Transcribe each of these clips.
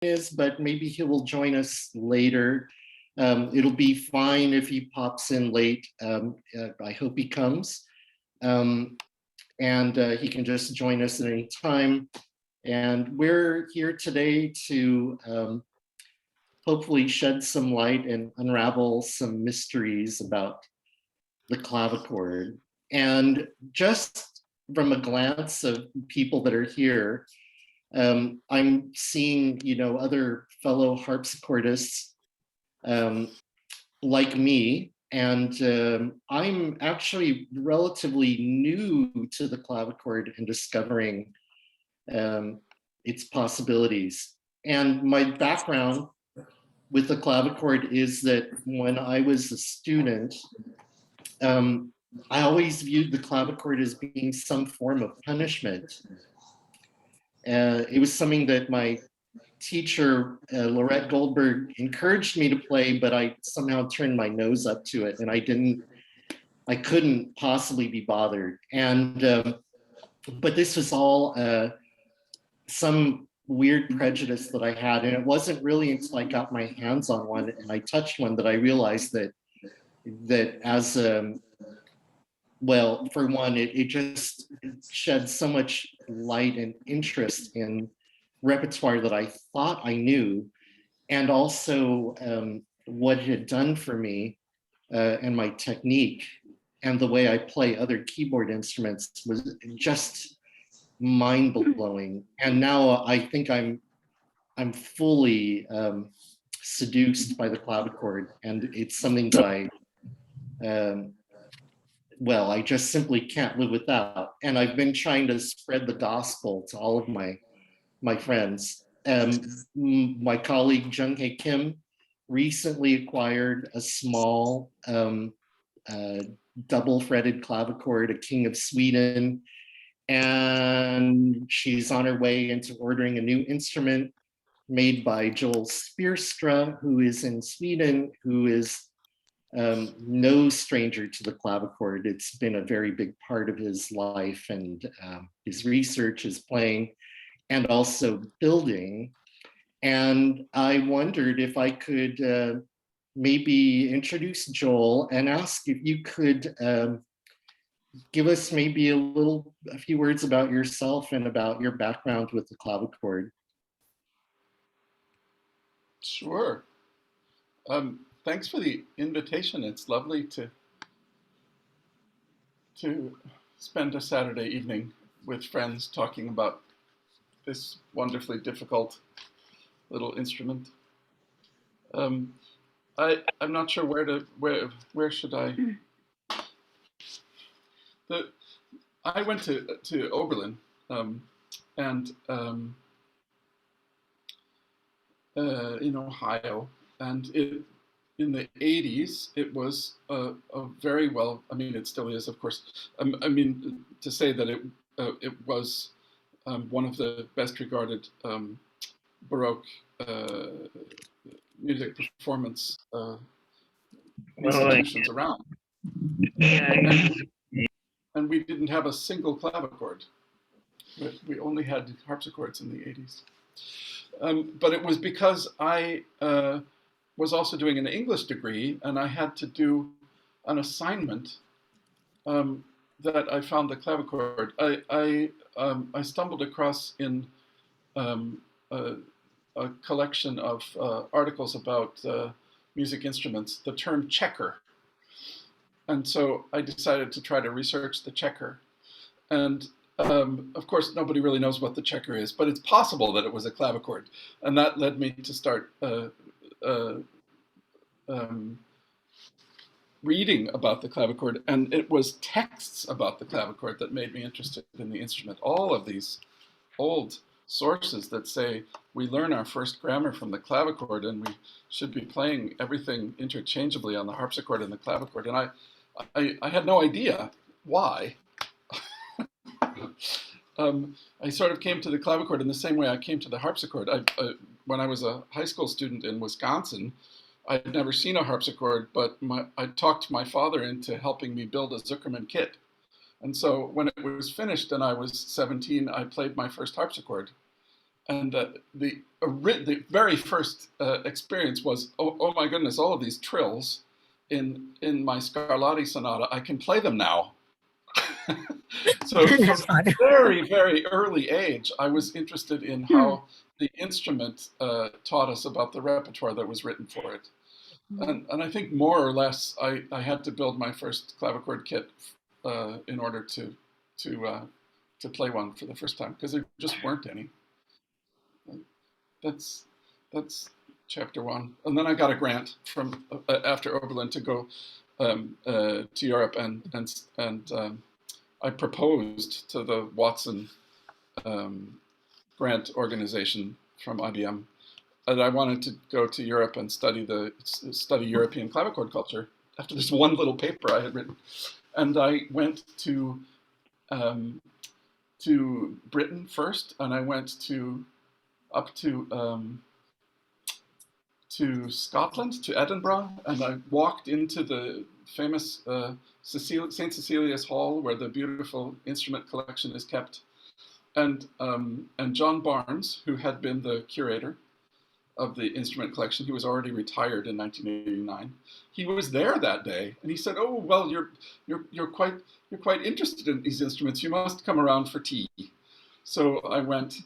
is, but maybe he will join us later. It'll be fine if he pops in late. I hope he comes. And he can just join us at any time. And we're here today to hopefully shed some light and unravel some mysteries about the clavichord. And just from a glance of people that are here, I'm seeing, other fellow harpsichordists like me, and I'm actually relatively new to the clavichord and discovering its possibilities. And my background with the clavichord is that when I was a student, I always viewed the clavichord as being some form of punishment. It was something that my teacher, Lorette Goldberg, encouraged me to play, but I somehow turned my nose up to it, and I couldn't possibly be bothered. And but this was all some weird prejudice that I had, and it wasn't really until I got my hands on one and I touched one that I realized that as well, for one, it just shed so much light and interest in repertoire that I thought I knew, and also what it had done for me and my technique and the way I play other keyboard instruments was just mind-blowing. And now I think I'm fully seduced by the clavichord, and it's something that I just simply can't live without. And I've been trying to spread the gospel to all of my friends. My colleague Jung Hae Kim recently acquired a small double-fretted clavichord, a King of Sweden, and she's on her way into ordering a new instrument made by Joel Speerstra, who is in Sweden, who is no stranger to the clavichord. It's been a very big part of his life and his research, his playing, and also building. And I wondered if I could maybe introduce Joel and ask if you could give us maybe a few words about yourself and about your background with the clavichord. Sure. Thanks for the invitation. It's lovely to spend a Saturday evening with friends talking about this wonderfully difficult little instrument. I'm not sure where should I. I went to Oberlin, and in Ohio, and in the 80s, it was a very well, I mean, it still is, of course. I mean, to say that it was one of the best regarded Baroque music performance institutions around. And we didn't have a single clavichord. We only had harpsichords in the 80s. But it was because I was also doing an English degree, and I had to do an assignment that I found the clavichord. I stumbled across in a collection of articles about music instruments the term checker. And so I decided to try to research the checker. And of course, nobody really knows what the checker is, but it's possible that it was a clavichord. And that led me to start reading about the clavichord. And it was texts about the clavichord that made me interested in the instrument. All of these old sources that say we learn our first grammar from the clavichord and we should be playing everything interchangeably on the harpsichord and the clavichord. And I had no idea why. I sort of came to the clavichord in the same way I came to the harpsichord. When I was a high school student in Wisconsin, I'd never seen a harpsichord, but I talked my father into helping me build a Zuckerman kit. And so when it was finished and I was 17, I played my first harpsichord. And the very first experience was, oh my goodness, all of these trills in my Scarlatti sonata, I can play them now. So from a very, very early age, I was interested in how the instrument taught us about the repertoire that was written for it. And I think more or less, I had to build my first clavichord kit in order to play one for the first time, because there just weren't any. That's chapter one. And then I got a grant from after Oberlin to go to Europe, and I proposed to the Watson grant organization from IBM that I wanted to go to Europe and study European clavichord culture after this one little paper I had written. And I went to Britain first, and I went up to Scotland, to Edinburgh, and I walked into the famous St. Cecilia's Hall, where the beautiful instrument collection is kept. And John Barnes, who had been the curator of the instrument collection, he was already retired in 1989. He was there that day, and he said, "Oh, well, you're quite interested in these instruments. You must come around for tea." So I went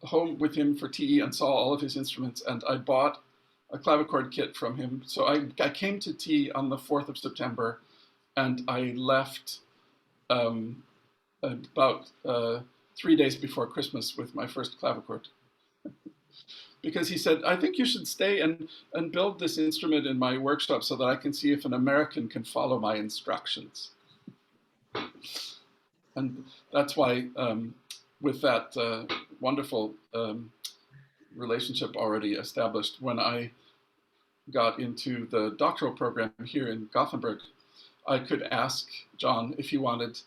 home with him for tea and saw all of his instruments, and I bought a clavichord kit from him. So I came to tea on the 4th of September, and I left about 3 days before Christmas with my first clavichord. Because he said, "I think you should stay and build this instrument in my workshop so that I can see if an American can follow my instructions." And that's why, with that wonderful relationship already established, when I got into the doctoral program here in Gothenburg, I could ask John if he wanted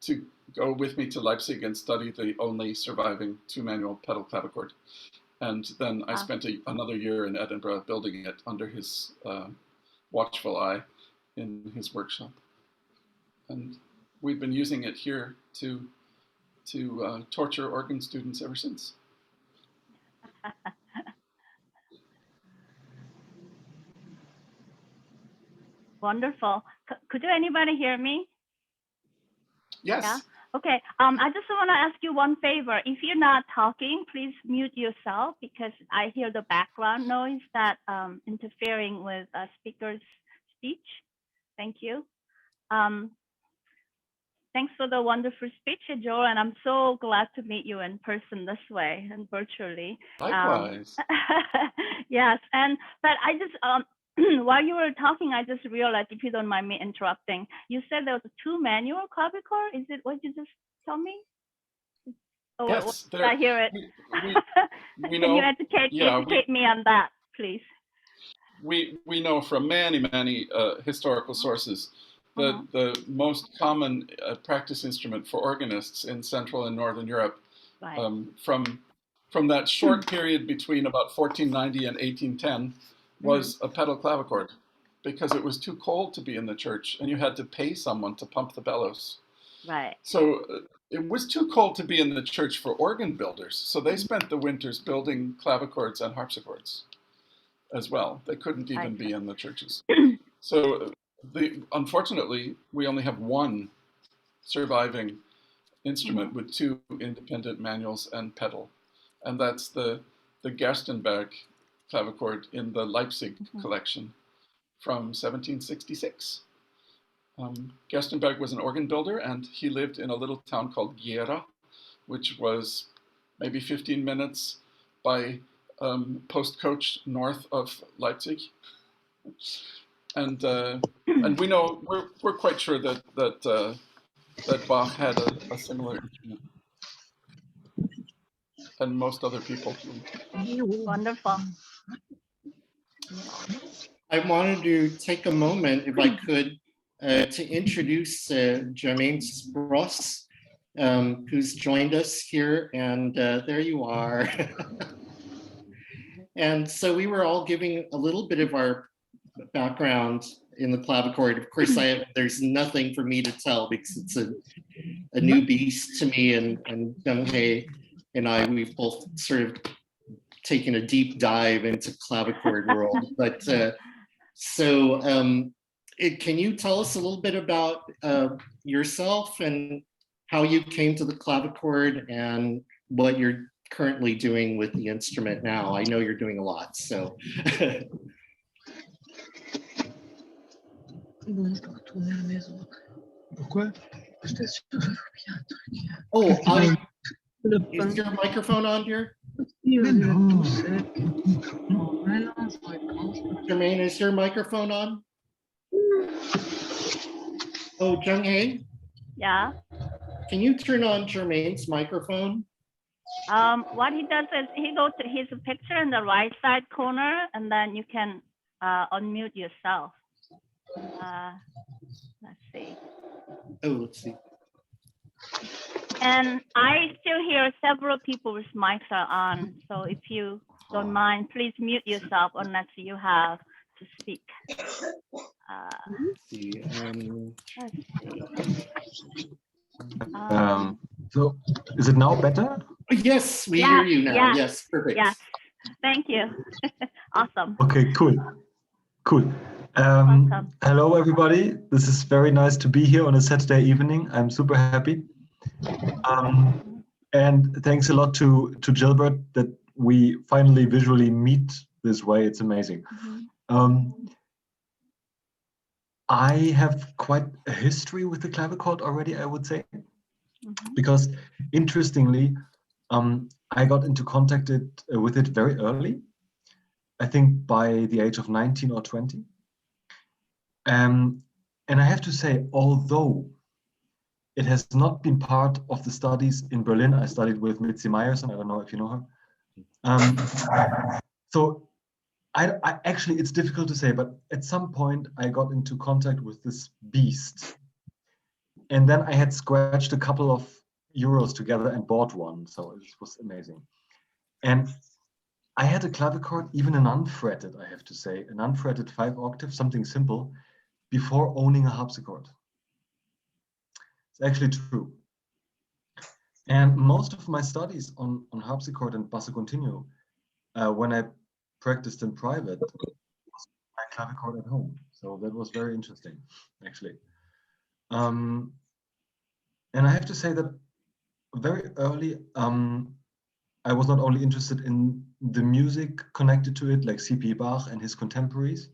to go with me to Leipzig and study the only surviving two-manual pedal clavichord. And then I spent another year in Edinburgh building it under his watchful eye in his workshop. And we've been using it here to torture organ students ever since. Wonderful. Could anybody hear me? Yes. Yeah? Okay. I just want to ask you one favor. If you're not talking, please mute yourself, because I hear the background noise that interfering with a speaker's speech. Thank you. Thanks for the wonderful speech, Joel, and I'm so glad to meet you in person this way and virtually. Likewise. Yes, but I just while you were talking, I just realized, if you don't mind me interrupting, you said there was a two-manual clavichord. Is it what you just told me? Oh, yes, did I hear it? we know. Can you educate me on that, please? We know from many historical sources that the most common practice instrument for organists in Central and Northern Europe, from that short period between about 1490 and 1810, was a pedal clavichord, because it was too cold to be in the church and you had to pay someone to pump the bellows. Right. So it was too cold to be in the church for organ builders. So they spent the winters building clavichords and harpsichords as well. They couldn't even be in the churches. So unfortunately, we only have one surviving instrument with two independent manuals and pedal. And that's the Gerstenberg clavichord in the Leipzig collection from 1766. Gerstenberg was an organ builder, and he lived in a little town called Gera, which was maybe 15 minutes by post coach north of Leipzig. And we know, we're quite sure that Bach had a similar instrument, and most other people too. Wonderful. I wanted to take a moment, if I could, to introduce Jermaine Sprosse, who's joined us here, and there you are. And so we were all giving a little bit of our background in the clavichord. Of course, there's nothing for me to tell because it's a new beast to me and Young-Hae. and we've both sort of taken a deep dive into clavichord world. But can you tell us a little bit about yourself and how you came to the clavichord and what you're currently doing with the instrument now? I know you're doing a lot, so. Oh, is your microphone on, dear? Jermaine, is your microphone on? Oh, Jung-Hae? Yeah. Can you turn on Jermaine's microphone? What he does is he goes to his picture in the right side corner, and then you can unmute yourself. Let's see. Oh, let's see. And I still hear several people's mics are on. So if you don't mind, please mute yourself unless you have to speak. Let's see. Let's see. So is it now better? Yes, we hear you now. Yes, perfect. Yes, thank you. Awesome. Okay, cool. Hello, everybody. This is very nice to be here on a Saturday evening. I'm super happy. And thanks a lot to Gilbert that we finally visually meet this way. It's amazing. I have quite a history with the clavichord already, I would say, because interestingly, I got into contact with it very early. I think by the age of 19 or 20. And I have to say, although it has not been part of the studies in Berlin, I studied with Mitzi Meyerson, I don't know if you know her. So I actually, it's difficult to say, but at some point I got into contact with this beast. And then I had scratched a couple of euros together and bought one. So it was amazing. And I had a clavichord, even an unfretted, I have to say, an unfretted 5 octave, something simple, before owning a harpsichord. It's actually true. And most of my studies on harpsichord and basso continuo, when I practiced in private, was my clavichord at home. So that was very interesting, actually. And I have to say that very early, I was not only interested in the music connected to it, like C.P. Bach and his contemporaries,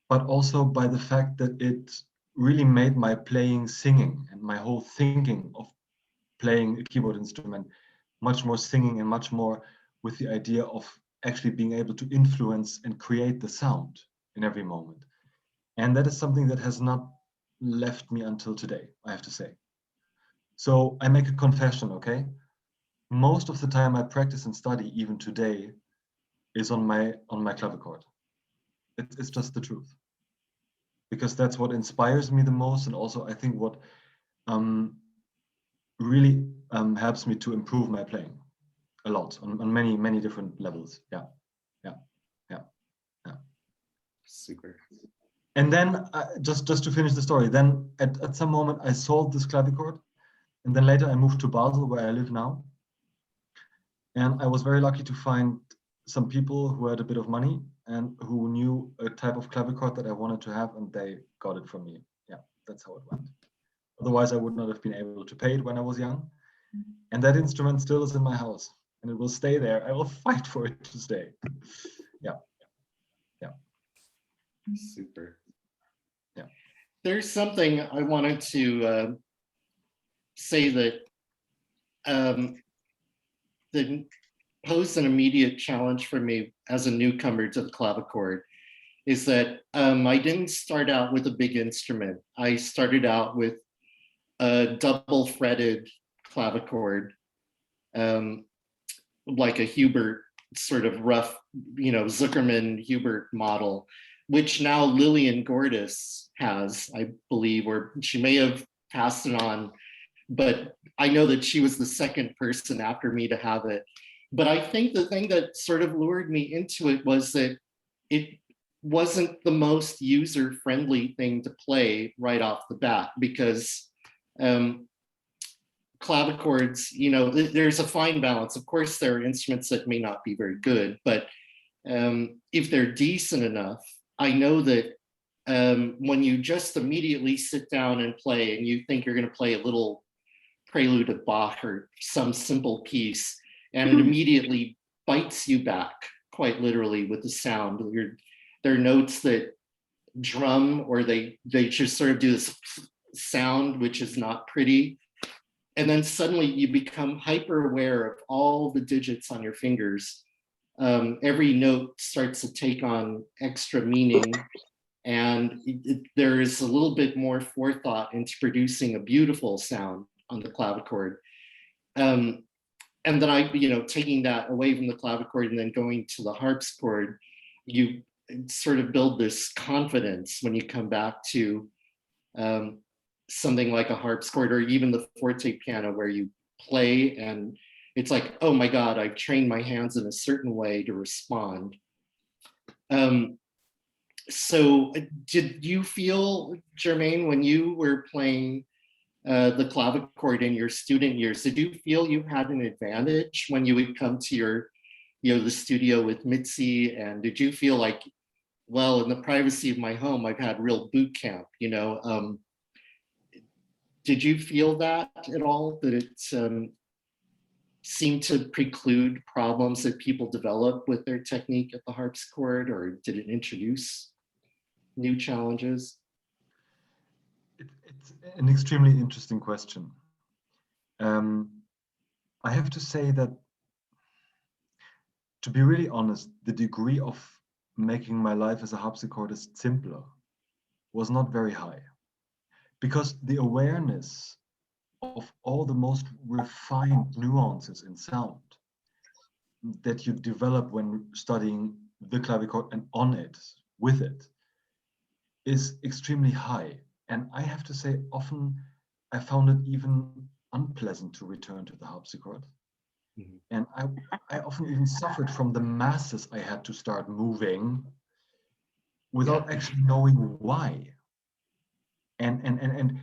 but also by the fact that it really made my playing singing and my whole thinking of playing a keyboard instrument much more singing and much more with the idea of actually being able to influence and create the sound in every moment. And that is something that has not left me until today, I have to say. So I make a confession, okay? Most of the time I practice and study, even today, is on my clavichord. It's just the truth. Because that's what inspires me the most, and also I think what really helps me to improve my playing a lot on many different levels. Yeah. Super. And then just to finish the story, then at some moment I sold this clavichord, and then later I moved to Basel, where I live now. And I was very lucky to find some people who had a bit of money and who knew a type of clavichord that I wanted to have, and they got it from me. Yeah, that's how it went. Otherwise, I would not have been able to pay it when I was young. And that instrument still is in my house, and it will stay there. I will fight for it to stay. Yeah. Super. Yeah. There's something I wanted to say that posed an immediate challenge for me as a newcomer to the clavichord, is that I didn't start out with a big instrument. I started out with a double fretted clavichord, like a Hubert sort of rough, Zuckerman Hubert model, which now Lillian Gordis has, I believe, or she may have passed it on, but I know that she was the second person after me to have it. But I think the thing that sort of lured me into it was that it wasn't the most user-friendly thing to play right off the bat, because clavichords, you know, there's a fine balance. Of course, there are instruments that may not be very good, but if they're decent enough, I know that when you just immediately sit down and play and you think you're going to play a little prelude of Bach or some simple piece, and it immediately bites you back, quite literally, with the sound. There are notes that drum, or they just sort of do this sound, which is not pretty. And then suddenly you become hyper aware of all the digits on your fingers. Every note starts to take on extra meaning, and there is a little bit more forethought into producing a beautiful sound on the clavichord. And then taking that away from the clavichord and then going to the harpsichord, you sort of build this confidence when you come back to something like a harpsichord or even the forte piano, where you play and it's like, oh my God, I've trained my hands in a certain way to respond. So did you feel, Jermaine, when you were playing the clavichord in your student years, did you feel you had an advantage when you would come to the studio with Mitzi? And did you feel like, well, in the privacy of my home, I've had real boot camp, did you feel that at all, that it seemed to preclude problems that people develop with their technique at the harpsichord, or did it introduce new challenges? It's an extremely interesting question. I have to say that, to be really honest, the degree of making my life as a harpsichordist simpler was not very high, because the awareness of all the most refined nuances in sound that you develop when studying the clavichord and on it, with it, is extremely high. And I have to say, often I found it even unpleasant to return to the harpsichord. Mm-hmm. And I often even suffered from the masses I had to start moving without actually knowing why. And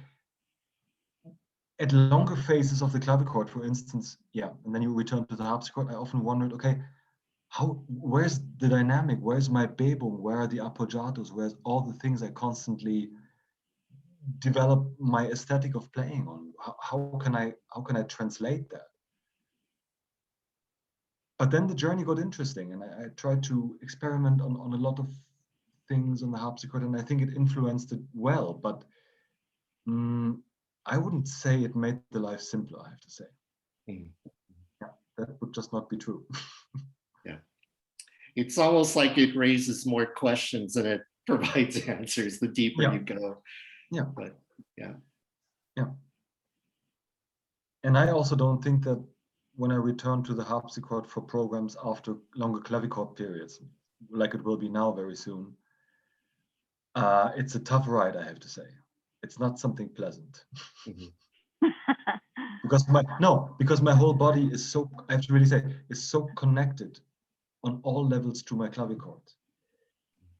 at longer phases of the clavichord, for instance, and then you return to the harpsichord, I often wondered, okay, where's the dynamic? Where's my Bebung? Where are the appoggiatos? Where's all the things I constantly develop my aesthetic of playing on? How can I translate that? But then the journey got interesting, and I tried to experiment on a lot of things on the harpsichord, and I think it influenced it well, but I wouldn't say it made the life simpler, I have to say. Yeah, that would just not be true. Yeah. It's almost like it raises more questions than it provides answers the deeper you go. Yeah. But yeah. Yeah. And I also don't think that when I return to the harpsichord for programs after longer clavichord periods, like it will be now very soon, it's a tough ride, I have to say. It's not something pleasant. Mm-hmm. because my whole body is so, I have to really say, is so connected on all levels to my clavichord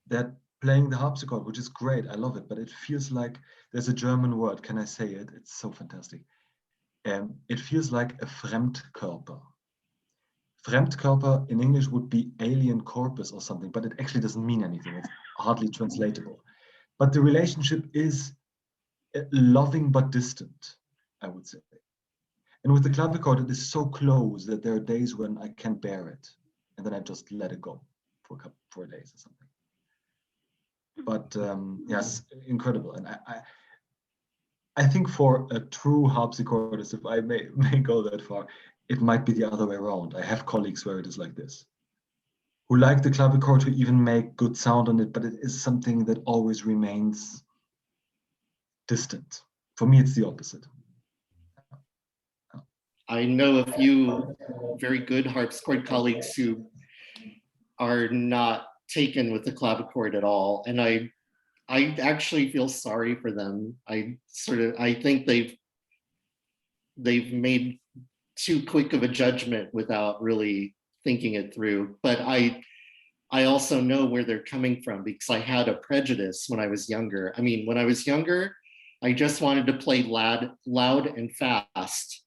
that playing the harpsichord, which is great, I love it, but it feels like, there's a German word, can I say it? It's so fantastic. It feels like a Fremdkörper. Fremdkörper in English would be alien corpus or something, but it actually doesn't mean anything. It's hardly translatable. But the relationship is loving but distant, I would say. And with the clavichord, it is so close that there are days when I can't bear it, and then I just let it go for days or something. But yes, incredible. And I think for a true harpsichordist, if I may go that far, it might be the other way around. I have colleagues where it is like this, who like the clavichord, who even make good sound on it, but it is something that always remains distant. For me, it's the opposite. I know a few very good harpsichord colleagues who are not taken with the clavichord at all, and I actually feel sorry for them. I think they've made too quick of a judgment without really thinking it through. But I also know where they're coming from, because I had a prejudice when I was younger. I mean, when I was younger, I just wanted to play loud and fast.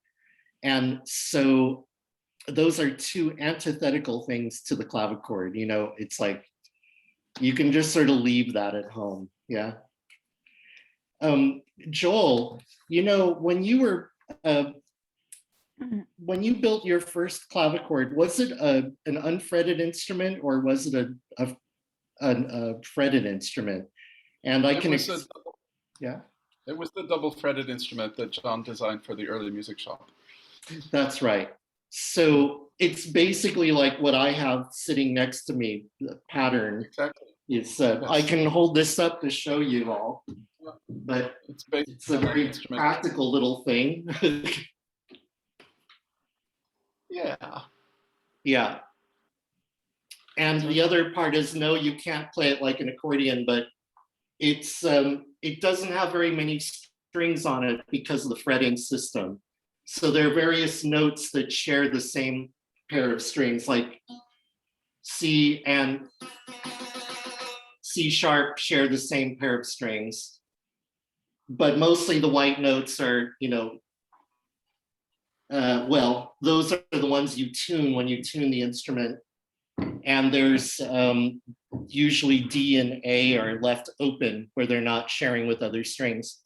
And so those are two antithetical things to the clavichord. You know, it's like you can just sort of leave that at home. Yeah. Joel, you know, when you were when you built your first clavichord, was it an unfretted instrument or was it a fretted instrument? And I It can, was yeah, it was the double fretted instrument that John designed for the early music shop. that's right. So it's basically like what I have sitting next to me, the pattern. Exactly. Is Yes. I can hold this up to show you all, but it's a very practical little thing. Yeah. Yeah. And the other part is, no, you can't play it like an accordion, but it's it doesn't have very many strings on it because of the fretting system. So there are various notes that share the same pair of strings, like C and C sharp share the same pair of strings. But mostly the white notes are, you know, well, those are the ones you tune when you tune the instrument. And there's usually D and A are left open where they're not sharing with other strings,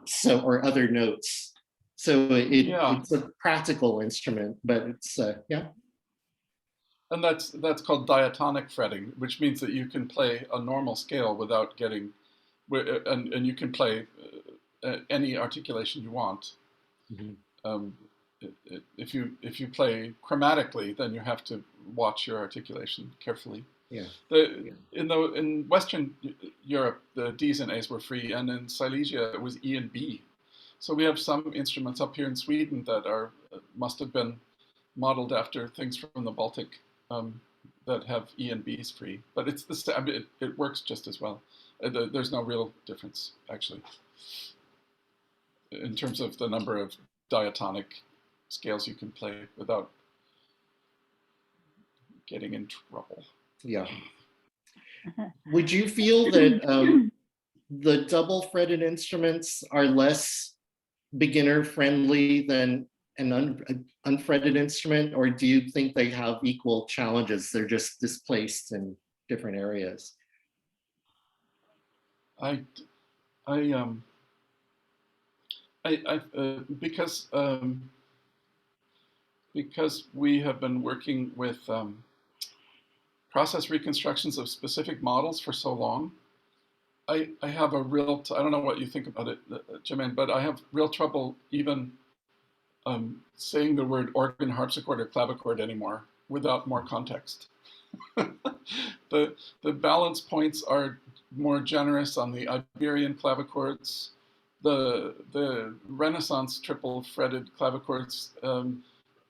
so, or other notes. So it's a practical instrument, but it's, yeah. And that's called diatonic fretting, which means that you can play a normal scale without getting, and you can play any articulation you want. Mm-hmm. If you play chromatically, then you have to watch your articulation carefully. Yeah. In Western Europe, the D's and A's were free, and in Silesia it was E and B. So we have some instruments up here in Sweden that are must have been modeled after things from the Baltic that have E and B's free, but it's the I mean, it works just as well. There's no real difference actually in terms of the number of diatonic scales you can play without getting in trouble. Yeah. Would you feel that the double fretted instruments are less beginner friendly than an unfretted instrument, or do you think they have equal challenges? They're just displaced in different areas. Because we have been working with process reconstructions of specific models for so long, I have a real, I don't know what you think about it, Jermaine, but I have real trouble even saying the word organ, harpsichord, or clavichord anymore without more context. The balance points are more generous on the Iberian clavichords. The Renaissance triple fretted clavichords,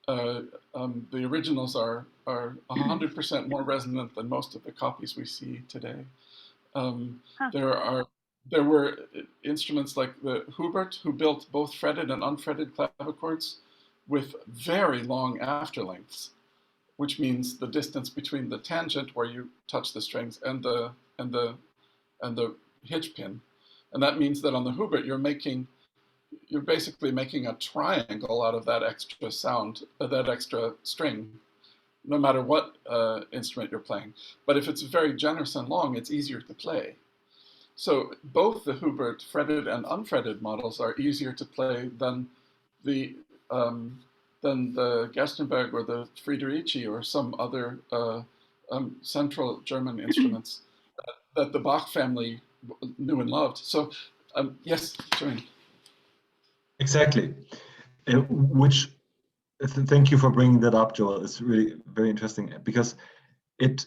the originals are 100% more resonant than most of the copies we see today. There were instruments like the Hubert, who built both fretted and unfretted clavichords with very long afterlengths, which means the distance between the tangent where you touch the strings and the hitch pin, and that means that on the Hubert you're basically making a triangle out of that extra sound, that extra string, no matter what instrument you're playing. But if it's very generous and long, it's easier to play. So both the Hubert fretted and unfretted models are easier to play than the Gerstenberg or the Friederici or some other Central German instruments that the Bach family knew and loved. So yes, Jermaine. Exactly. Thank you for bringing that up, Joel. It's really very interesting because it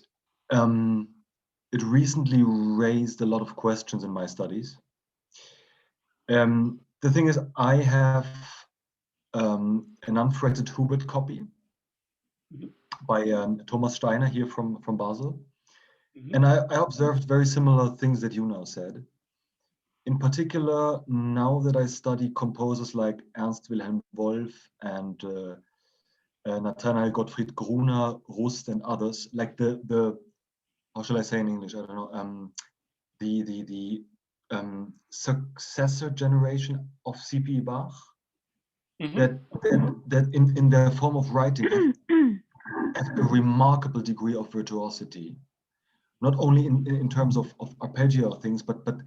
recently raised a lot of questions in my studies. The thing is, I have an unfretted Hubert copy by Thomas Steiner here from Basel. And I observed very similar things that you now said. In particular, now that I study composers like Ernst Wilhelm Wolf and Nathanael Gottfried Gruner, Rust, and others, like the how shall I say in English? I don't know. The successor generation of C.P. Bach. Mhm. that in their form of writing have a remarkable degree of virtuosity, not only in terms of arpeggio things, but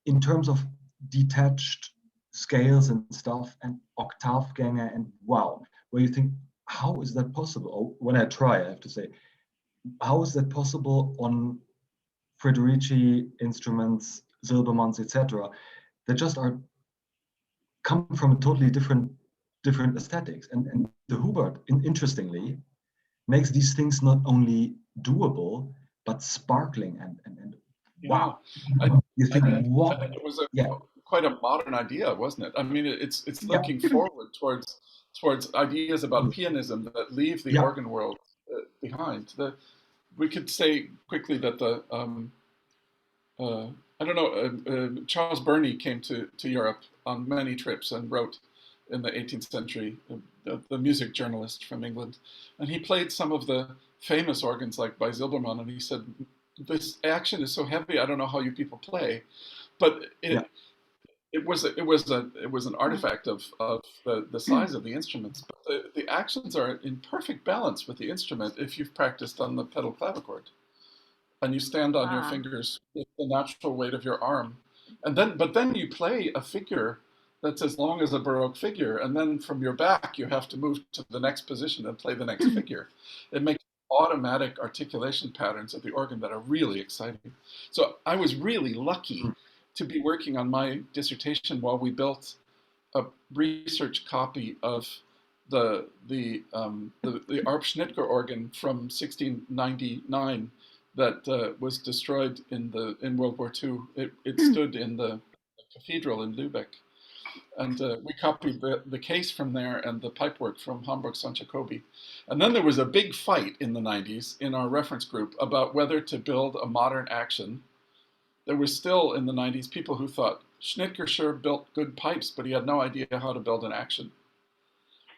in terms of detached scales and stuff and Oktavgänge and wow, where you think, how is that possible? Or when I try, I have to say, how is that possible on Federici instruments, Silbermanns, etc. That just are come from a totally different aesthetics. And the Hubert, interestingly, makes these things not only doable but sparkling and wow. I, You I think think what? it was Yeah, quite a modern idea, wasn't it? I mean, it's yeah, looking forward towards ideas about pianism that leave the yeah. organ world behind. We could say quickly that uh, I don't know, Charles Burney came to Europe on many trips and wrote in the 18th century, the music journalist from England. And he played some of the famous organs like by Zilbermann, and he said, this action is so heavy, I don't know how you people play. But Yeah. it was an artifact of the size of the instruments. But the actions are in perfect balance with the instrument if you've practiced on the pedal clavichord and you stand on your Wow. fingers with the natural weight of your arm. But then you play a figure that's as long as a Baroque figure, and then from your back you have to move to the next position and play the next figure. It makes automatic articulation patterns of the organ that are really exciting. So I was really lucky to be working on my dissertation while we built a research copy of the Arp Schnitger organ from 1699 that was destroyed in World War II. It stood in the cathedral in Lübeck, and we copied the case from there and the pipework from Hamburg St. Jacobi. And then there was a big fight in the 90s in our reference group about whether to build a modern action. There was still in the 90s people who thought Schnitger sure built good pipes, but he had no idea how to build an action.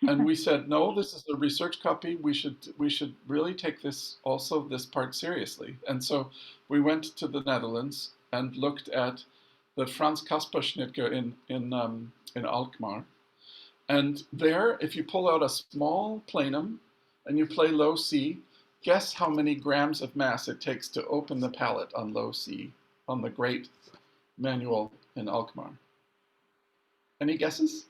And we said, no, this is a research copy. We should really take this part seriously. And so we went to the Netherlands and looked at the Franz Caspar Schnitger in Alkmaar. And there, if you pull out a small plenum and you play low C, guess how many grams of mass it takes to open the palette on low C on the great manual in Alkmaar. Any guesses?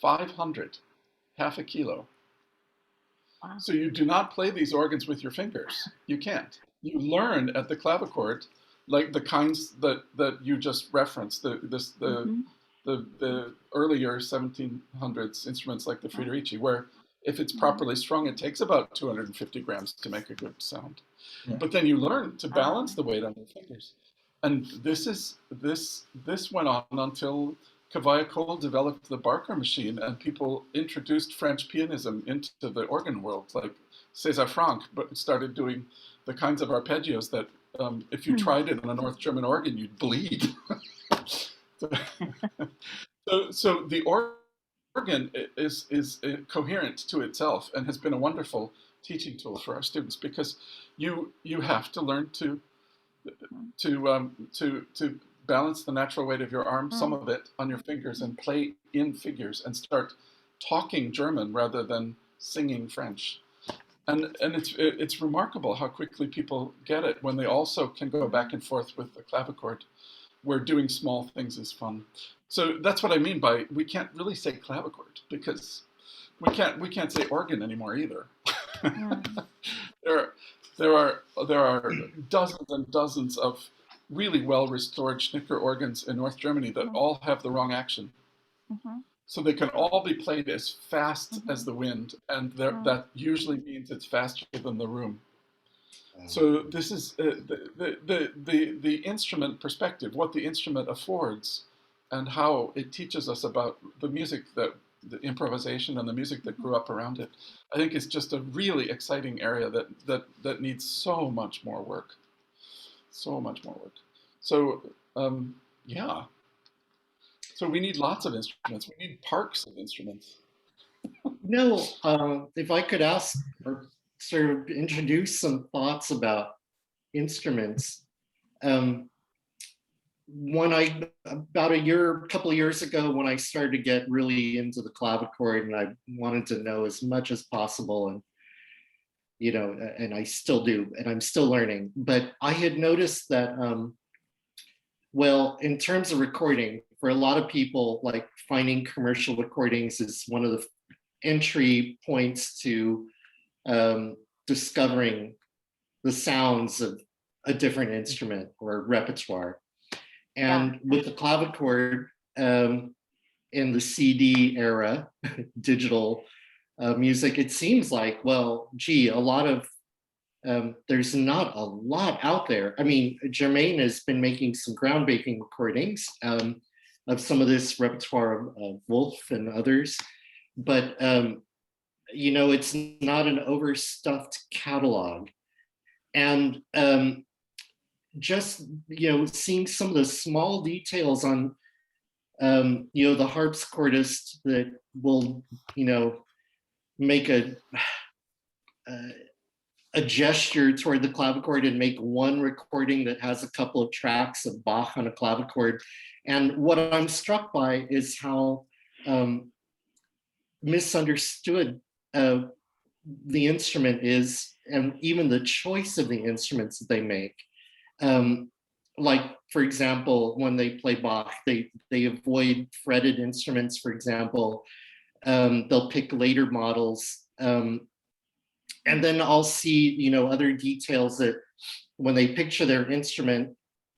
500, half a kilo. Wow. So you do not play these organs with your fingers. You can't. You learn at the clavichord, like the kinds that you just referenced, the earlier 1700s instruments like the Federici, where if it's properly strung, it takes about 250 grams to make a good sound. Yeah. But then you learn to balance the weight on your fingers. And this went on until Clavichord developed the Barker machine, and people introduced French pianism into the organ world, like César Franck, but started doing the kinds of arpeggios that if you tried it on a North German organ, you'd bleed. So the organ is coherent to itself and has been a wonderful teaching tool for our students, because you have to learn to balance the natural weight of your arm, some of it on your fingers, and play in figures and start talking German rather than singing French. And it's remarkable how quickly people get it when they also can go back and forth with the clavichord, where doing small things is fun. So that's what I mean by we can't really say clavichord, because we can't say organ anymore either. There are dozens and dozens of really well restored Schnitger organs in North Germany that all have the wrong action. So they can all be played as fast as the wind, and that usually means it's faster than the room. So this is the instrument perspective, what the instrument affords, and how it teaches us about the music, the improvisation and the music that grew up around it. I think it's just a really exciting area that needs so much more work. So much more work. So yeah. So we need lots of instruments. We need parks of instruments. No, if I could ask or sort of introduce some thoughts about instruments. about a couple of years ago, when I started to get really into the clavichord, and I wanted to know as much as possible, and and I still do, and I'm still learning. But I had noticed that, well, in terms of recording, for a lot of people, like finding commercial recordings is one of the entry points to discovering the sounds of a different instrument or repertoire. And with the clavichord, in the CD era, digital music, it seems like, well, gee, there's not a lot out there. I mean, Jermaine has been making some groundbreaking recordings of some of this repertoire of Wolf and others, but it's not an overstuffed catalog. And just seeing some of the small details on the harpsichordist that will make a gesture toward the clavichord and make one recording that has a couple of tracks of Bach on a clavichord. And what I'm struck by is how misunderstood the instrument is, and even the choice of the instruments that they make. Like, for example, when they play Bach, they avoid fretted instruments, for example. They'll pick later models. And then I'll see, other details that when they picture their instrument,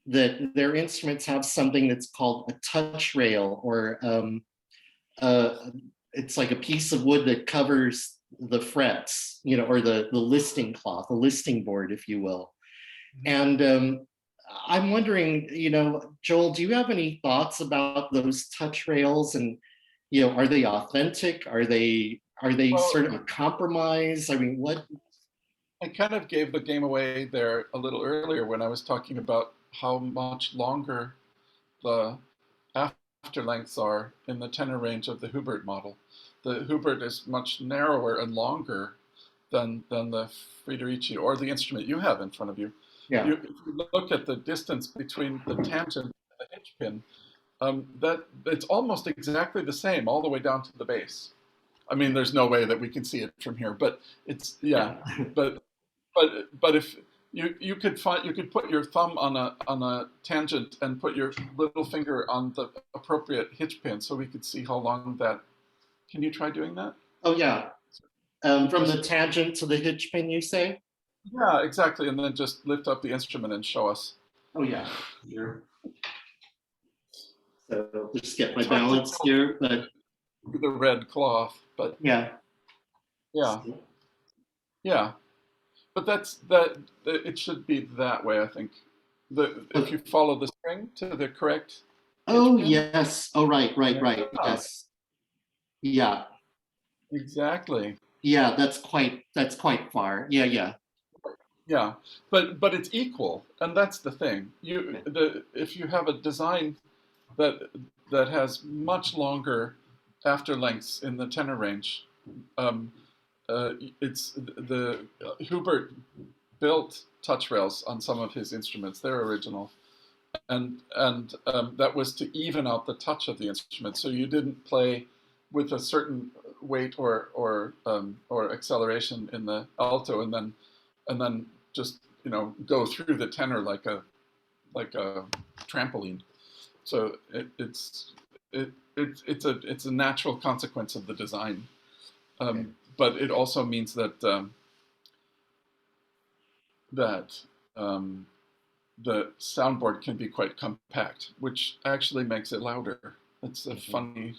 that their instruments have something that's called a touch rail, or it's like a piece of wood that covers the frets, or the listing cloth, the listing board, if you will. And I'm wondering, Joel, do you have any thoughts about those touch rails? And, are they authentic? Are they sort of a compromise? I mean, what? I kind of gave the game away there a little earlier when I was talking about how much longer the after lengths are in the tenor range of the Hubert model. The Hubert is much narrower and longer than the Friederici, or the instrument you have in front of you. Yeah. If you look at the distance between the tangent and the hitch pin, that it's almost exactly the same all the way down to the bass. I mean, there's no way that we can see it from here, but it's but if you could put your thumb on a tangent and put your little finger on the appropriate hitch pin, so we could see how long that. Can you try doing that? Oh yeah, from the tangent to the hitch pin, you say? Yeah, exactly, and then just lift up the instrument and show us. Oh yeah, sure. So just get my balance here, but the red cloth, but yeah. But it should be that way, I think. If you follow the string to the correct. Oh yes. Oh right. Yes. Yeah. Exactly. Yeah, that's quite far. Yeah. Yeah, but it's equal, and that's the thing. If you have a design that has much longer after lengths in the tenor range, it's the Hubert built touch rails on some of his instruments. They're original, and that was to even out the touch of the instrument, so you didn't play with a certain weight or acceleration in the alto, and then just go through the tenor like a trampoline. So it's a natural consequence of the design, but it also means that the soundboard can be quite compact, which actually makes it louder. It's a funny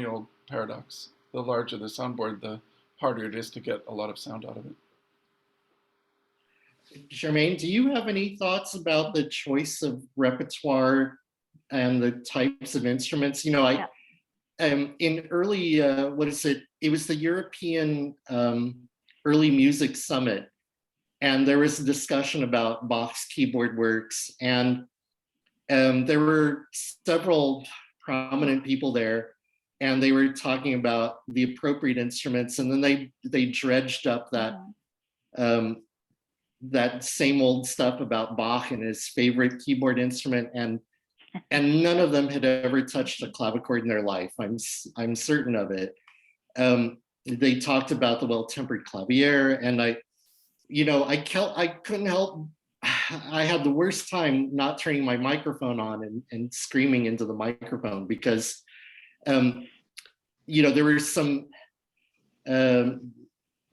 old paradox. The larger the soundboard, the harder it is to get a lot of sound out of it. Jermaine, do you have any thoughts about the choice of repertoire and the types of instruments? In early, it was the European Early Music Summit, and there was a discussion about Bach's keyboard works, and there were several prominent people there, and they were talking about the appropriate instruments, and then they dredged up that that same old stuff about Bach and his favorite keyboard instrument, and none of them had ever touched a clavichord in their life. I'm certain of it. They talked about the well-tempered clavier, and I couldn't help. I had the worst time not turning my microphone on and screaming into the microphone because, there were some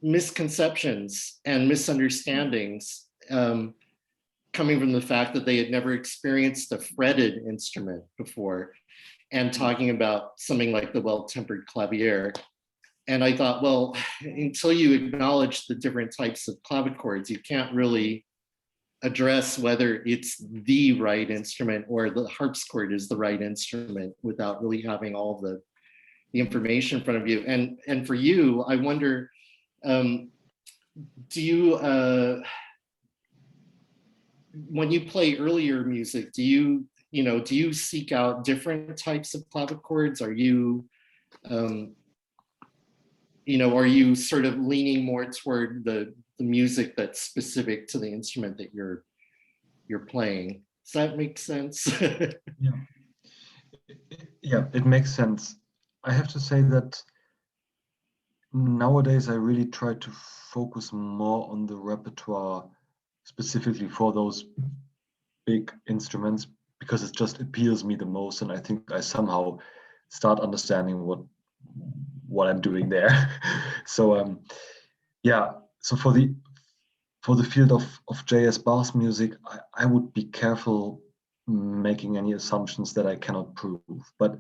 misconceptions and misunderstandings coming from the fact that they had never experienced a fretted instrument before, and talking about something like the well-tempered clavier. And I thought, well, until you acknowledge the different types of clavichords, you can't really address whether it's the right instrument or the harpsichord is the right instrument without really having all the information in front of you. And for you, I wonder, do you, when you play earlier music, do you seek out different types of clavichords? Are you, are you sort of leaning more toward the music that's specific to the instrument that you're playing? Does that make sense? Yeah, it makes sense. I have to say that nowadays I really try to focus more on the repertoire specifically for those big instruments, because it just appeals me the most, and I think I somehow start understanding what I'm doing there. So so for the field of J.S. Bach's music, I would be careful making any assumptions that I cannot prove. But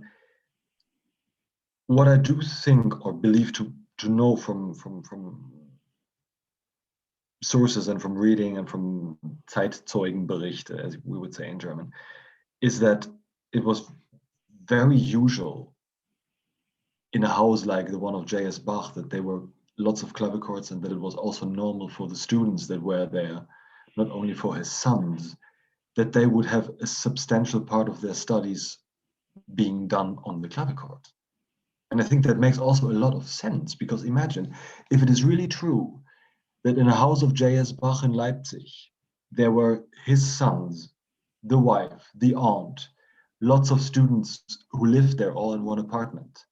what I do think or believe to know from sources and from reading and from Zeitzeugenberichte, as we would say in German, is that it was very usual in a house like the one of J.S. Bach that there were lots of clavichords, and that it was also normal for the students that were there, not only for his sons, that they would have a substantial part of their studies being done on the clavichord. And I think that makes also a lot of sense, because imagine if it is really true that in a house of J.S. Bach in Leipzig, there were his sons, the wife, the aunt, lots of students who lived there all in one apartment,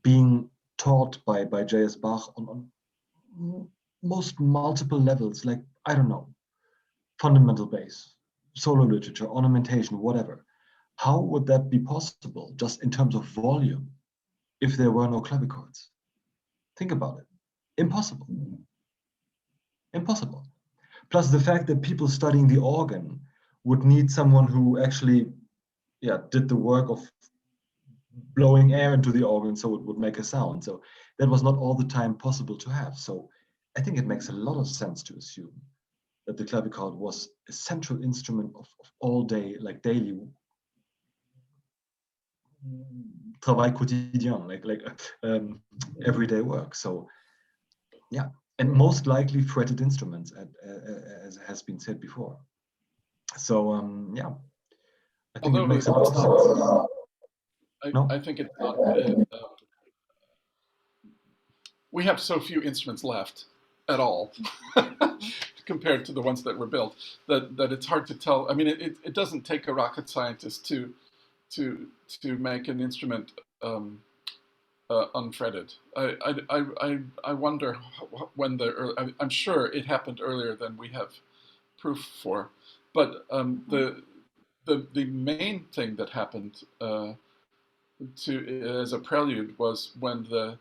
being taught by J.S. Bach on most multiple levels, like, I don't know, fundamental bass, solo literature, ornamentation, whatever. How would that be possible just in terms of volume if there were no clavichords? Think about it. Impossible. Impossible. Plus the fact that people studying the organ would need someone who actually did the work of blowing air into the organ so it would make a sound. So that was not all the time possible to have. So I think it makes a lot of sense to assume that the clavichord was a central instrument of all day, like daily travail quotidien, like everyday work. So yeah, and most likely fretted instruments, as has been said before. So I think it makes a lot of sense. I think it's not. We have so few instruments left at all compared to the ones that were built that it's hard to tell. I mean, it doesn't take a rocket scientist to make an instrument unfretted. I wonder when I'm sure it happened earlier than we have proof for, but the main thing that happened as a prelude was when the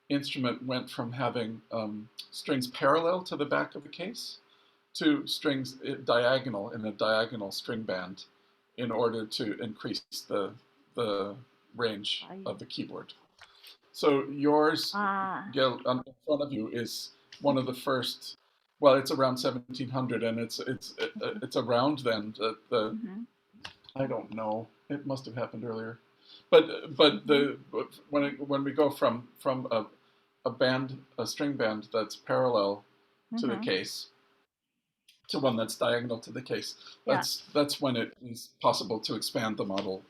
instrument went from having strings parallel to the back of the case to strings diagonal in a diagonal string band, in order to increase the range of the keyboard. So yours, Gail, in front of you, is one of the first. Well, it's around 1700, and it's around then the I don't know. It must have happened earlier, but when we go from a string band that's parallel to the case to one that's diagonal to the case, that's when it is possible to expand the model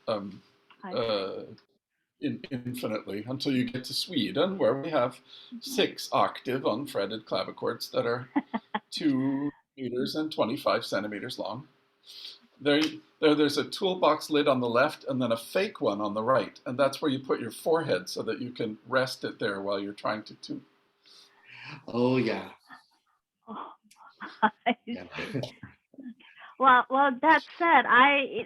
infinitely, until you get to Sweden, where we have 6 octave unfretted clavichords that are 2 meters and 25 centimeters long. There's a toolbox lid on the left and then a fake one on the right. And that's where you put your forehead so that you can rest it there while you're trying to tune. Oh, yeah. Oh, I Yeah. see. Well, that said,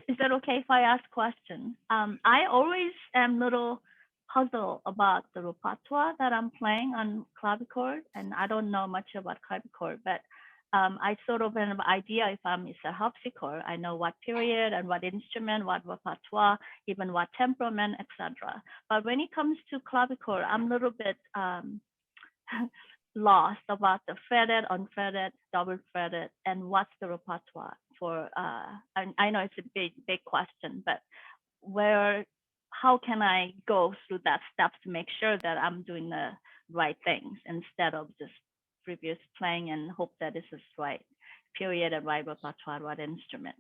is it okay if I ask question? I always am little puzzled about the repertoire that I'm playing on clavichord, and I don't know much about clavichord, but I sort of have an idea if it's a harpsichord. I know what period and what instrument, what repertoire, even what temperament, etc. But when it comes to clavichord, I'm a little bit lost about the fretted, unfretted, double fretted, and what's the repertoire for. I know it's a big question, but how can I go through that steps to make sure that I'm doing the right things instead of just previous playing and hope that this is right period and right repertoire, right instrument.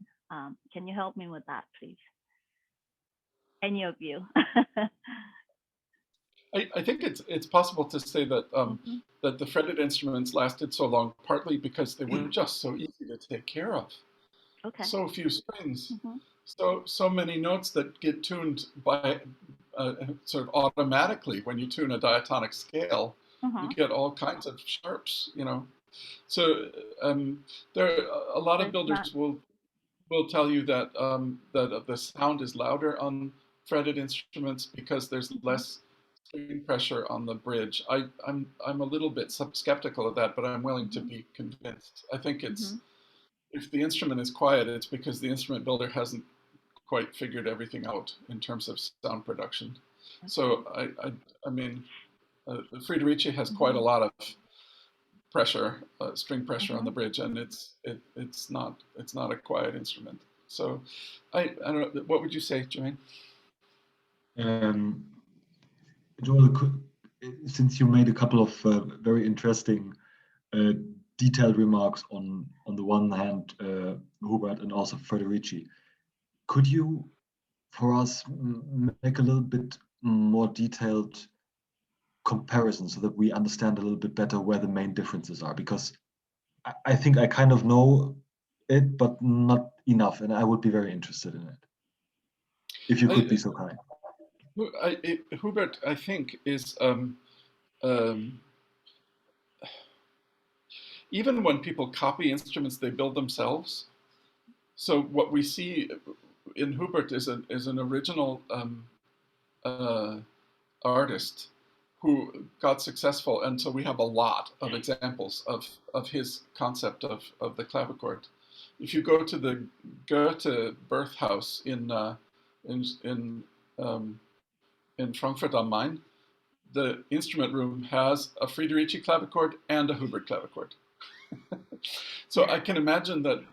Can you help me with that, please? Any of you? I think it's possible to say that that the fretted instruments lasted so long partly because they were just so easy to take care of. Okay. So few strings, so many notes that get tuned by sort of automatically when you tune a diatonic scale. You get all kinds of sharps, you know. So there a lot of builders will tell you that that the sound is louder on fretted instruments because there's less string pressure on the bridge. I'm a little bit skeptical of that, but I'm willing to be convinced. I think it's if the instrument is quiet, it's because the instrument builder hasn't quite figured everything out in terms of sound production. So I mean, Federici has quite a lot of pressure, string pressure on the bridge, and it's not a quiet instrument. So I don't know. What would you say, Jermaine? Joel, since you made a couple of very interesting detailed remarks on the one hand, Hubert and also Federici, could you, for us, make a little bit more detailed comparison so that we understand a little bit better where the main differences are? Because I think I kind of know it, but not enough, and I would be very interested in it. If you could be so kind. Hubert, I think, is even when people copy instruments, they build themselves. So what we see in Hubert is an original artist who got successful, and so we have a lot of examples of his concept of the clavichord. If you go to the Goethe birth house in Frankfurt am Main, the instrument room has a Federici clavichord and a Hubert clavichord. So I can imagine that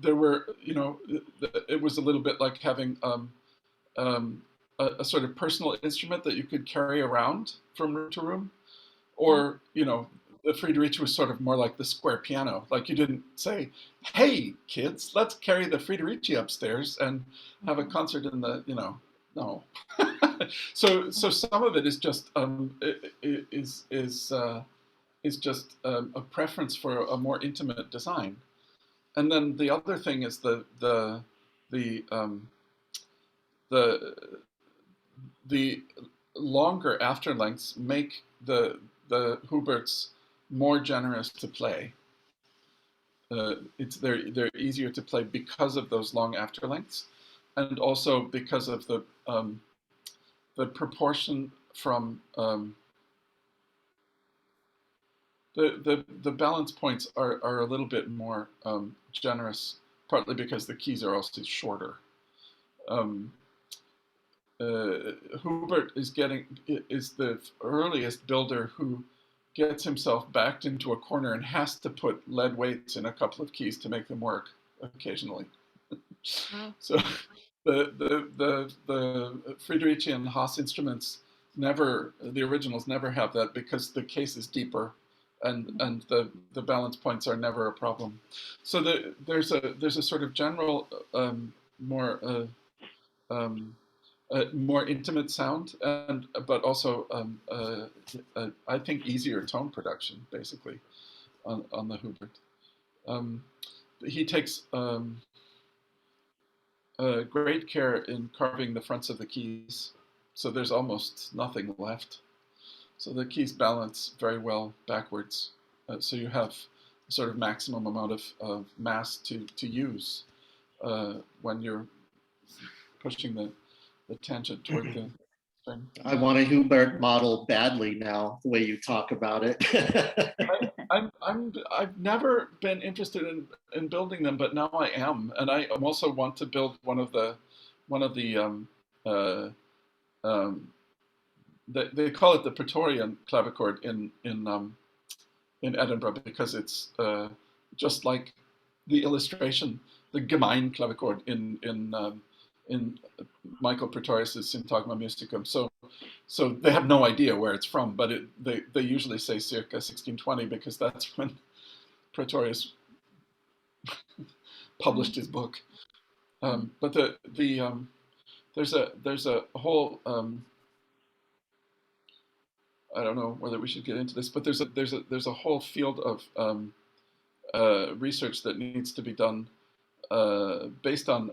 there were, you know, it was a little bit like having a sort of personal instrument that you could carry around from room to room, or you know, the Federici was sort of more like the square piano. Like you didn't say, "Hey kids, let's carry the Federici upstairs and have a concert in the," you know, no. So some of it is just is just a preference for a more intimate design, and then the other thing is the longer after lengths make the Huberts more generous to play. They're easier to play because of those long after lengths, and also because of the proportion from the balance points are a little bit more generous, partly because the keys are also shorter. Hubert is the earliest builder who gets himself backed into a corner and has to put lead weights in a couple of keys to make them work occasionally. Wow. So the Federici and Haas instruments the originals never have that because the case is deeper and the balance points are never a problem. So there's a sort of general more intimate sound, but also I think easier tone production basically on the Hubert. he takes great care in carving the fronts of the keys, so there's almost nothing left. So the keys balance very well backwards, so you have sort of maximum amount of mass to use when you're pushing the tangent toward the string. I want a Hubert model badly now, the way you talk about it. I've never been interested in building them, but now I am, and I also want to build one of the they call it the Praetorian clavichord in Edinburgh, because it's just like the illustration, the Gemein clavichord in Michael Praetorius's Syntagma Mysticum. So they have no idea where it's from, but they usually say circa 1620, because that's when Praetorius published his book. But there's a whole I don't know whether we should get into this, but there's a whole field of research that needs to be done based on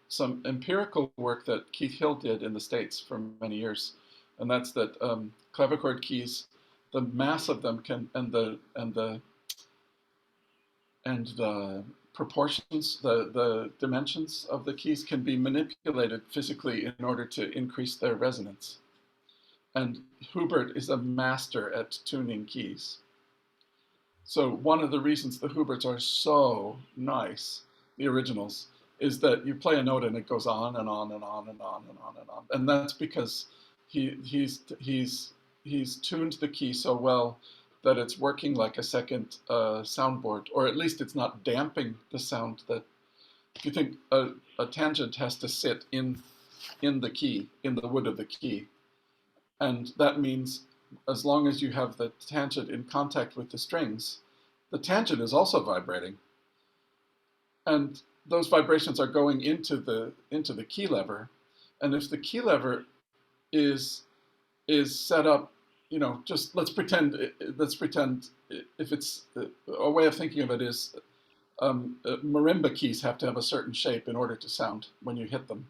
some empirical work that Keith Hill did in the States for many years, and that's that clavichord keys, the mass of them can and the proportions, the dimensions of the keys can be manipulated physically in order to increase their resonance. And Hubert is a master at tuning keys. So one of the reasons the Huberts are so nice, the originals, is that you play a note and it goes on and on and on and on and on and on. And that's because he's tuned the key so well that it's working like a second soundboard, or at least it's not damping the sound. That if you think a tangent has to sit in the key, in the wood of the key, and that means as long as you have the tangent in contact with the strings, the tangent is also vibrating, and those vibrations are going into the key lever. And if the key lever is set up, just let's pretend if it's a way of thinking of it is marimba keys have to have a certain shape in order to sound when you hit them.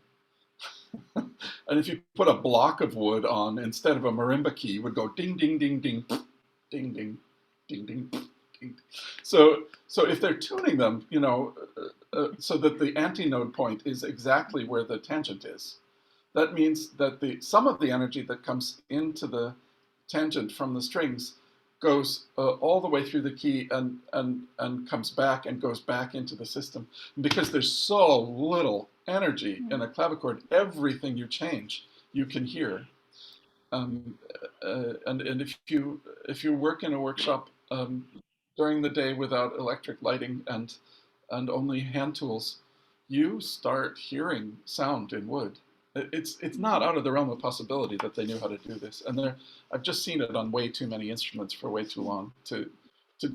And if you put a block of wood on instead of a marimba key, it would go ding ding ding ding ding ding ding ding ding. So if they're tuning them, so that the antinode point is exactly where the tangent is, that means that some of the energy that comes into the tangent from the strings goes all the way through the key and comes back and goes back into the system. And because there's so little energy in a clavichord, everything you change, you can hear. And if you work in a workshop during the day without electric lighting and only hand tools, you start hearing sound in wood. It's not out of the realm of possibility that they knew how to do this, and I've just seen it on way too many instruments for way too long to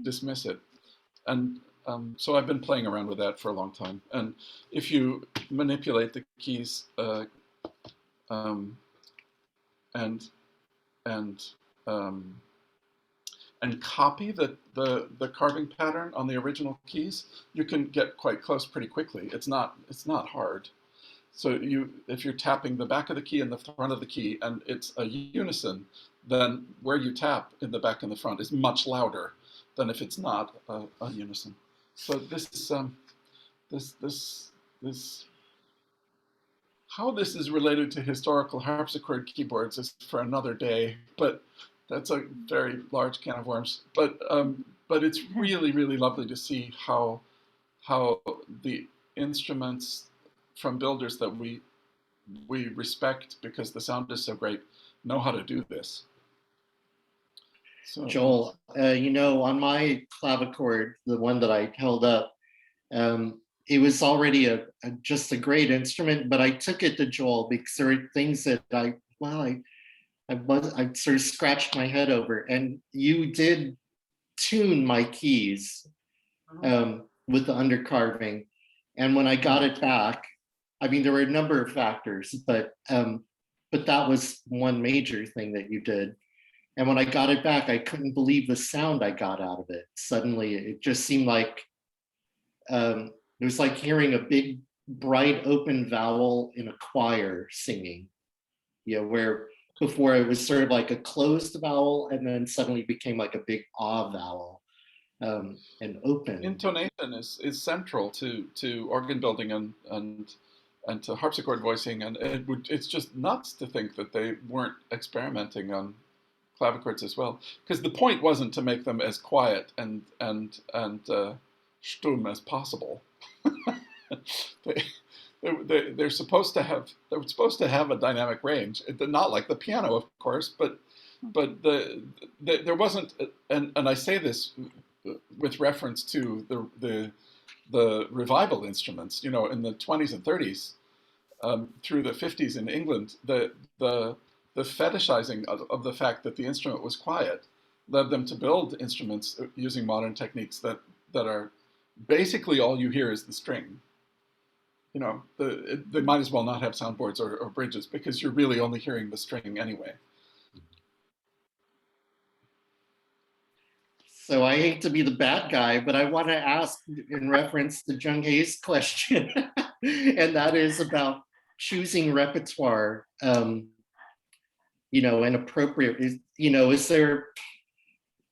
dismiss it. And so I've been playing around with that for a long time. And if you manipulate the keys and copy the carving pattern on the original keys, you can get quite close pretty quickly. It's not hard. So if you're tapping the back of the key and the front of the key, and it's a unison, then where you tap in the back and the front is much louder than if it's not a unison. So this how this is related to historical harpsichord keyboards is for another day, but that's a very large can of worms. But it's really, really lovely to see how the instruments from builders that we respect because the sound is so great know how to do this. So, Joel, on my clavichord, the one that I held up, it was already just a great instrument, but I took it to Joel because there were things that I sort of scratched my head over, and you did tune my keys with the undercarving. And when I got it back, I mean, there were a number of factors, but that was one major thing that you did. And when I got it back, I couldn't believe the sound I got out of it. Suddenly, it just seemed like it was like hearing a big, bright, open vowel in a choir singing. Where before it was sort of like a closed vowel, and then suddenly became like a big ah vowel, and open. Intonation is central to organ building and to harpsichord voicing, and it's just nuts to think that they weren't experimenting on clavichords as well, because the point wasn't to make them as quiet and stumm as possible. They're supposed to have a dynamic range, not like the piano, of course, but there wasn't, and I say this with reference to the revival instruments, in the 20s and 30s, through the 50s in England, the fetishizing of the fact that the instrument was quiet led them to build instruments using modern techniques that are basically all you hear is the string. They might as well not have soundboards or bridges, because you're really only hearing the string anyway. So I hate to be the bad guy, but I want to ask in reference to Jung Hae's question, and that is about choosing repertoire, and appropriate. Is there,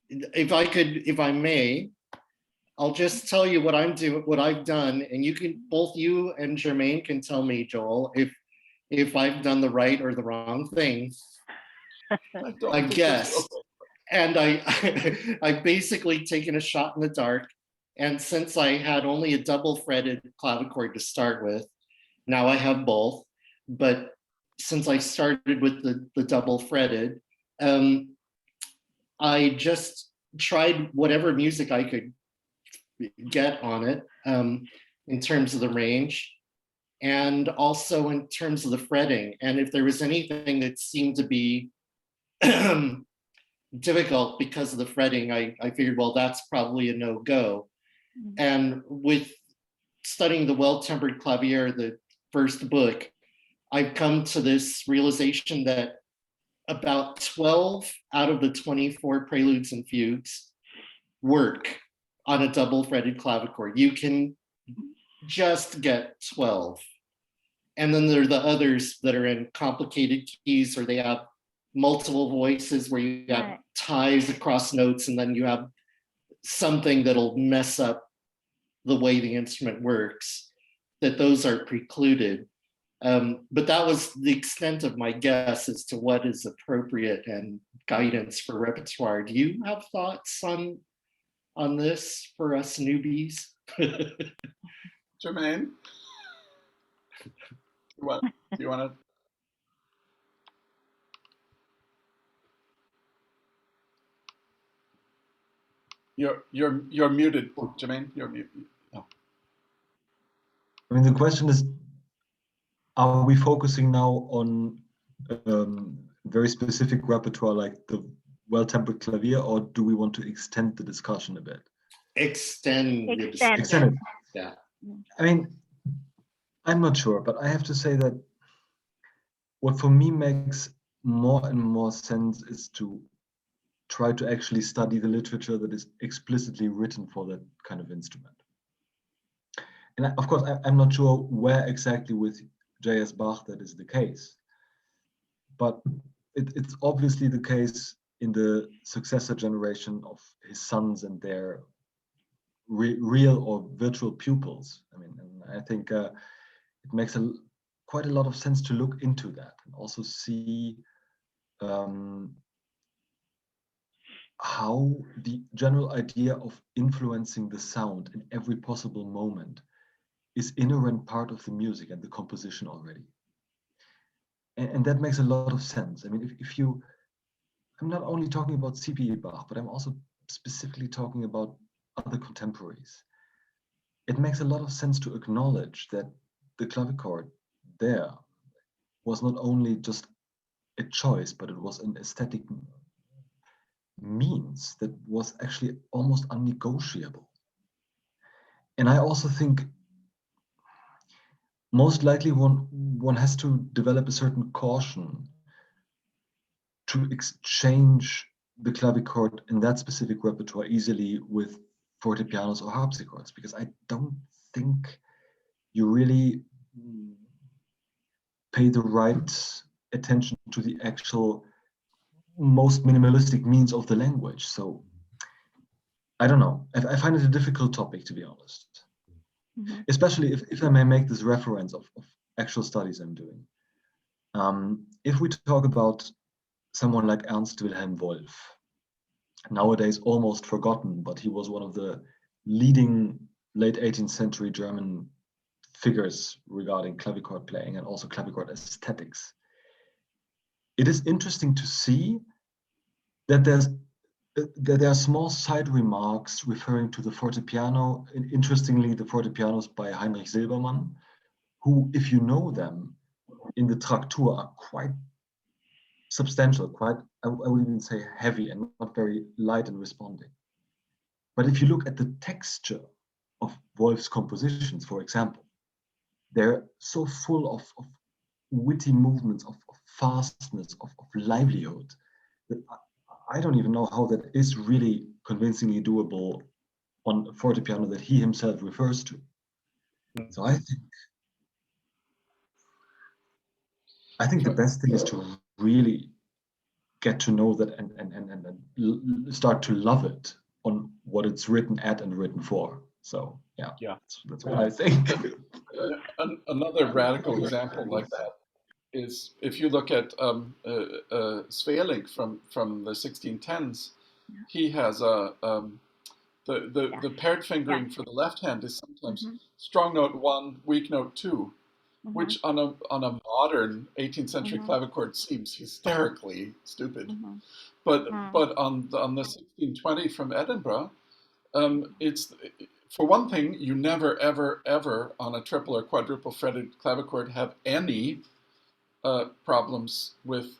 if I may, I'll just tell you what I've done, and both you and Jermaine can tell me, Joel, if I've done the right or the wrong thing. I guess. Okay. And I've basically taken a shot in the dark. And since I had only a double fretted clavichord to start with, now I have both. But since I started with the double fretted, I just tried whatever music I could get on it, in terms of the range, and also in terms of the fretting. And if there was anything that seemed to be difficult because of the fretting, I figured, well, that's probably a no-go. And with studying the Well-Tempered Clavier, the first book, I've come to this realization that about 12 out of the 24 preludes and fugues work on a double fretted clavichord. You can just get 12. And then there are the others that are in complicated keys, or they have multiple voices where you have ties across notes, and then you have something that'll mess up the way the instrument works, that those are precluded. But that was the extent of my guess as to what is appropriate and guidance for repertoire. Do you have thoughts on this for us newbies? Jermaine, do you want to? You're muted, Jermaine. You're muted. No. I mean, the question is, are we focusing now on very specific repertoire like the Well-Tempered Clavier, or do we want to extend the discussion a bit? Extend it. Yeah. I mean, I'm not sure, but I have to say that what for me makes more and more sense is to try to actually study the literature that is explicitly written for that kind of instrument. And of course, I'm not sure where exactly with J.S. Bach that is the case, but it's obviously the case in the successor generation of his sons and their real or virtual pupils. I mean, and I think it makes quite a lot of sense to look into that and also see how the general idea of influencing the sound in every possible moment is inherent part of the music and the composition already. And that makes a lot of sense. I mean, if you, I'm not only talking about C.P. Bach, but I'm also specifically talking about other contemporaries. It makes a lot of sense to acknowledge that the clavichord there was not only just a choice, but it was an aesthetic means that was actually almost unnegotiable. And I also think most likely one has to develop a certain caution to exchange the clavichord in that specific repertoire easily with fortepianos or harpsichords, because I don't think you really pay the right attention to the actual most minimalistic means of the language. So I don't know. I find it a difficult topic, to be honest. Mm-hmm. Especially if I may make this reference of actual studies I'm doing. If we talk about someone like Ernst Wilhelm Wolff, nowadays almost forgotten, but he was one of the leading late 18th century German figures regarding clavichord playing and also clavichord aesthetics. It is interesting to see that there are small side remarks referring to the fortepiano, and interestingly, the fortepianos by Heinrich Silbermann, who, if you know them, in the Traktur are quite substantial, quite, I would even say heavy and not very light and responding. But if you look at the texture of Wolff's compositions, for example, they're so full of witty movements, of fastness, of livelihood, that I don't even know how that is really convincingly doable on a fortepiano that he himself refers to. So I think the best thing is to really get to know that and start to love it on what it's written at and written for. So yeah. That's what I think. Another radical example like that is if you look at Sweelinck from the 1610s. He has the paired fingering for the left hand is sometimes strong note 1, weak note 2, which on a modern 18th century clavichord seems hysterically stupid. But on the 1620 from Edinburgh, it's, for one thing, you never ever ever on a triple or quadruple fretted clavichord have any problems with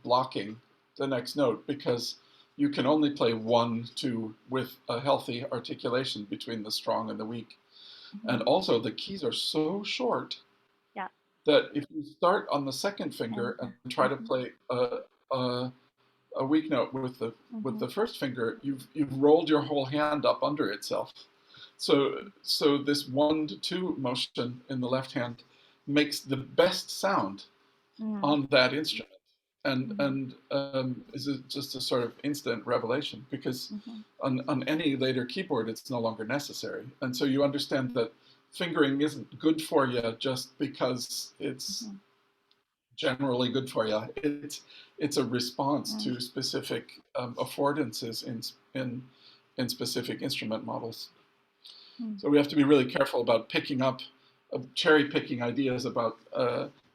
blocking the next note, because you can only play 1, 2 with a healthy articulation between the strong and the weak. And also the keys are so short that if you start on the second finger and try to play a weak note with the first finger, you've rolled your whole hand up under itself. So this 1 to 2 motion in the left hand makes the best sound on that instrument, and is just a sort of instant revelation, because on any later keyboard it's no longer necessary, and so you understand that fingering isn't good for you just because it's generally good for you. It's a response to specific affordances in specific instrument models. So we have to be really careful about picking up, cherry picking ideas about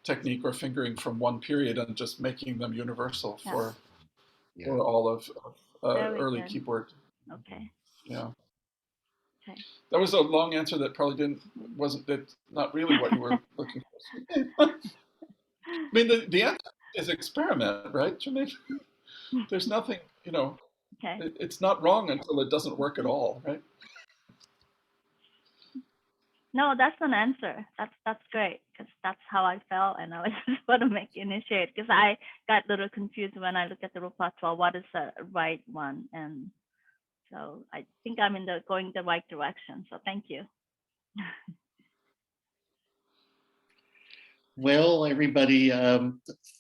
technique or fingering from one period and just making them universal for all of early keyboard. Okay. Yeah. Okay. That was a long answer that probably wasn't not really what you were looking for. I mean, the answer is experiment, right, Jermaine? There's nothing, it's not wrong until it doesn't work at all, right? No, that's an answer. That's great, because that's how I felt, and I was just want to initiate, because I got a little confused when I look at the repertoire. What is the right one? And so I think I'm going the right direction. So thank you. Well, everybody,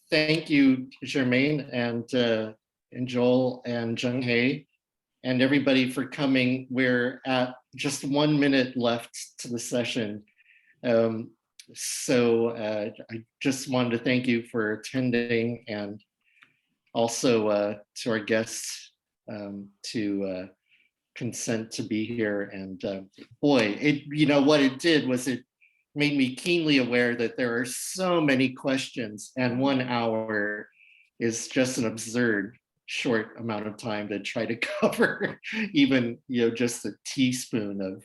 thank you, Jermaine and Joel and Jung-Hae, and everybody for coming. We're at just 1 minute left to the session. So I just wanted to thank you for attending, and also to our guests to consent to be here. And boy, what it did was it made me keenly aware that there are so many questions, and 1 hour is just an absurd short amount of time to try to cover even just a teaspoon of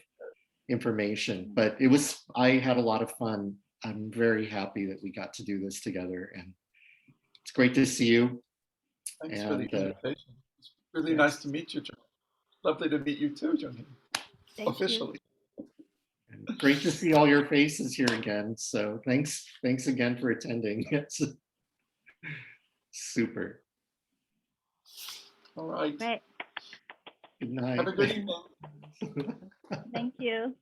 information. But I had a lot of fun. I'm very happy that we got to do this together, and it's great to see you. Thanks for the invitation. It's really nice to meet you, John. Lovely to meet you too, John. Officially. And great to see all your faces here again. So thanks again for attending. It's super. All right. Great. Good night. Have a good evening. Thank you.